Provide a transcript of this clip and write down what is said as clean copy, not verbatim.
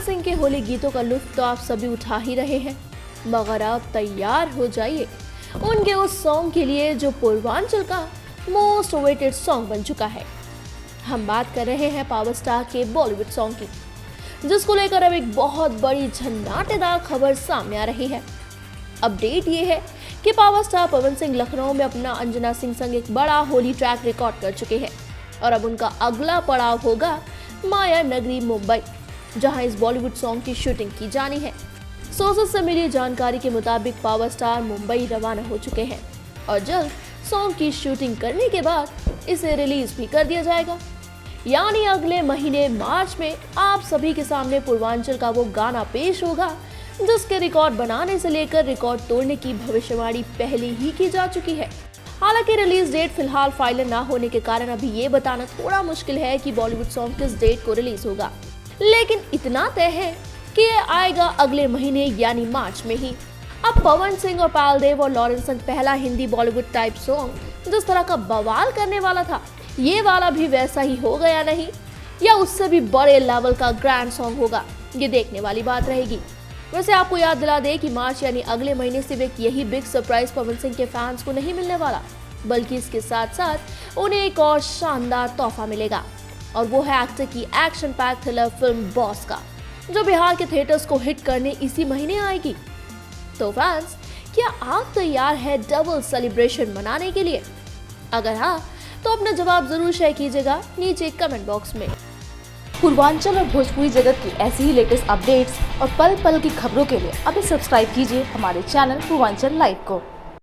सिंह के होली गीतों का लुत्फ तो आप सभी उठा ही रहे हैं, मगर अब तैयार हो जाइए उनके उस सॉन्ग के लिए जो पूर्वांचल का मोस्ट अवेटेड सॉन्ग बन चुका है। हम बात कर रहे हैं पावर स्टार के बॉलीवुड सॉन्ग की, जिसको लेकर अब एक बहुत बड़ी झन्नाटेदार खबर सामने आ रही है। अपडेट ये है कि पावर स्टार पवन सिंह लखनऊ में अपना अंजना सिंह संग एक बड़ा होली ट्रैक रिकॉर्ड कर चुके हैं और अब उनका अगला पड़ाव होगा माया नगरी मुंबई, जहां इस बॉलीवुड सॉन्ग की शूटिंग की जानी है। सोर्सेस से मिली जानकारी के मुताबिक पावर स्टार मुंबई रवाना हो चुके हैं और जल्द सॉन्ग की शूटिंग करने के बाद इसे रिलीज भी कर दिया जाएगा। यानी अगले महीने मार्च में आप सभी के सामने पूर्वांचल का वो गाना पेश होगा जिसके रिकॉर्ड बनाने से लेकर रिकॉर्ड तोड़ने की भविष्यवाणी पहले ही की जा चुकी है। हालांकि रिलीज डेट फिलहाल फाइनल ना होने के कारण अभी ये बताना थोड़ा मुश्किल है कि बॉलीवुड सॉन्ग किस डेट को रिलीज होगा, लेकिन इतना तय है कि ये आएगा अगले महीने यानी मार्च में ही। अब पवन सिंह और पायल देव और लॉरेंस संग पहला हिंदी बॉलीवुड टाइप सॉन्ग जिस तरह का बवाल करने वाला था, ये वाला भी वैसा ही हो गया नहीं या उससे भी बड़े लेवल का ग्रैंड सॉन्ग होगा, ये देखने वाली बात रहेगी। वैसे आपको याद दिला दे कि मार्च यानी अगले महीने सिर्फ एक यही बिग सरप्राइज पवन सिंह के फैंस को नहीं मिलने वाला, बल्कि इसके साथ साथ उन्हें एक और शानदार तोहफा मिलेगा और वो है एक्टर की action pack thriller film boss का, जो बिहार के थिएटर्स को हिट करने इसी महीने आएगी। तो फैंस, क्या आप तैयार है डबल सेलिब्रेशन मनाने के लिए? अगर हाँ तो अपना जवाब जरूर शेयर कीजिएगा नीचे कमेंट बॉक्स में। पूर्वांचल और भोजपुरी जगत की ऐसी ही लेटेस्ट अपडेट्स और पल पल की खबरों के लिए अभी सब्सक्राइब कीजिए हमारे चैनल पूर्वांचल लाइव को।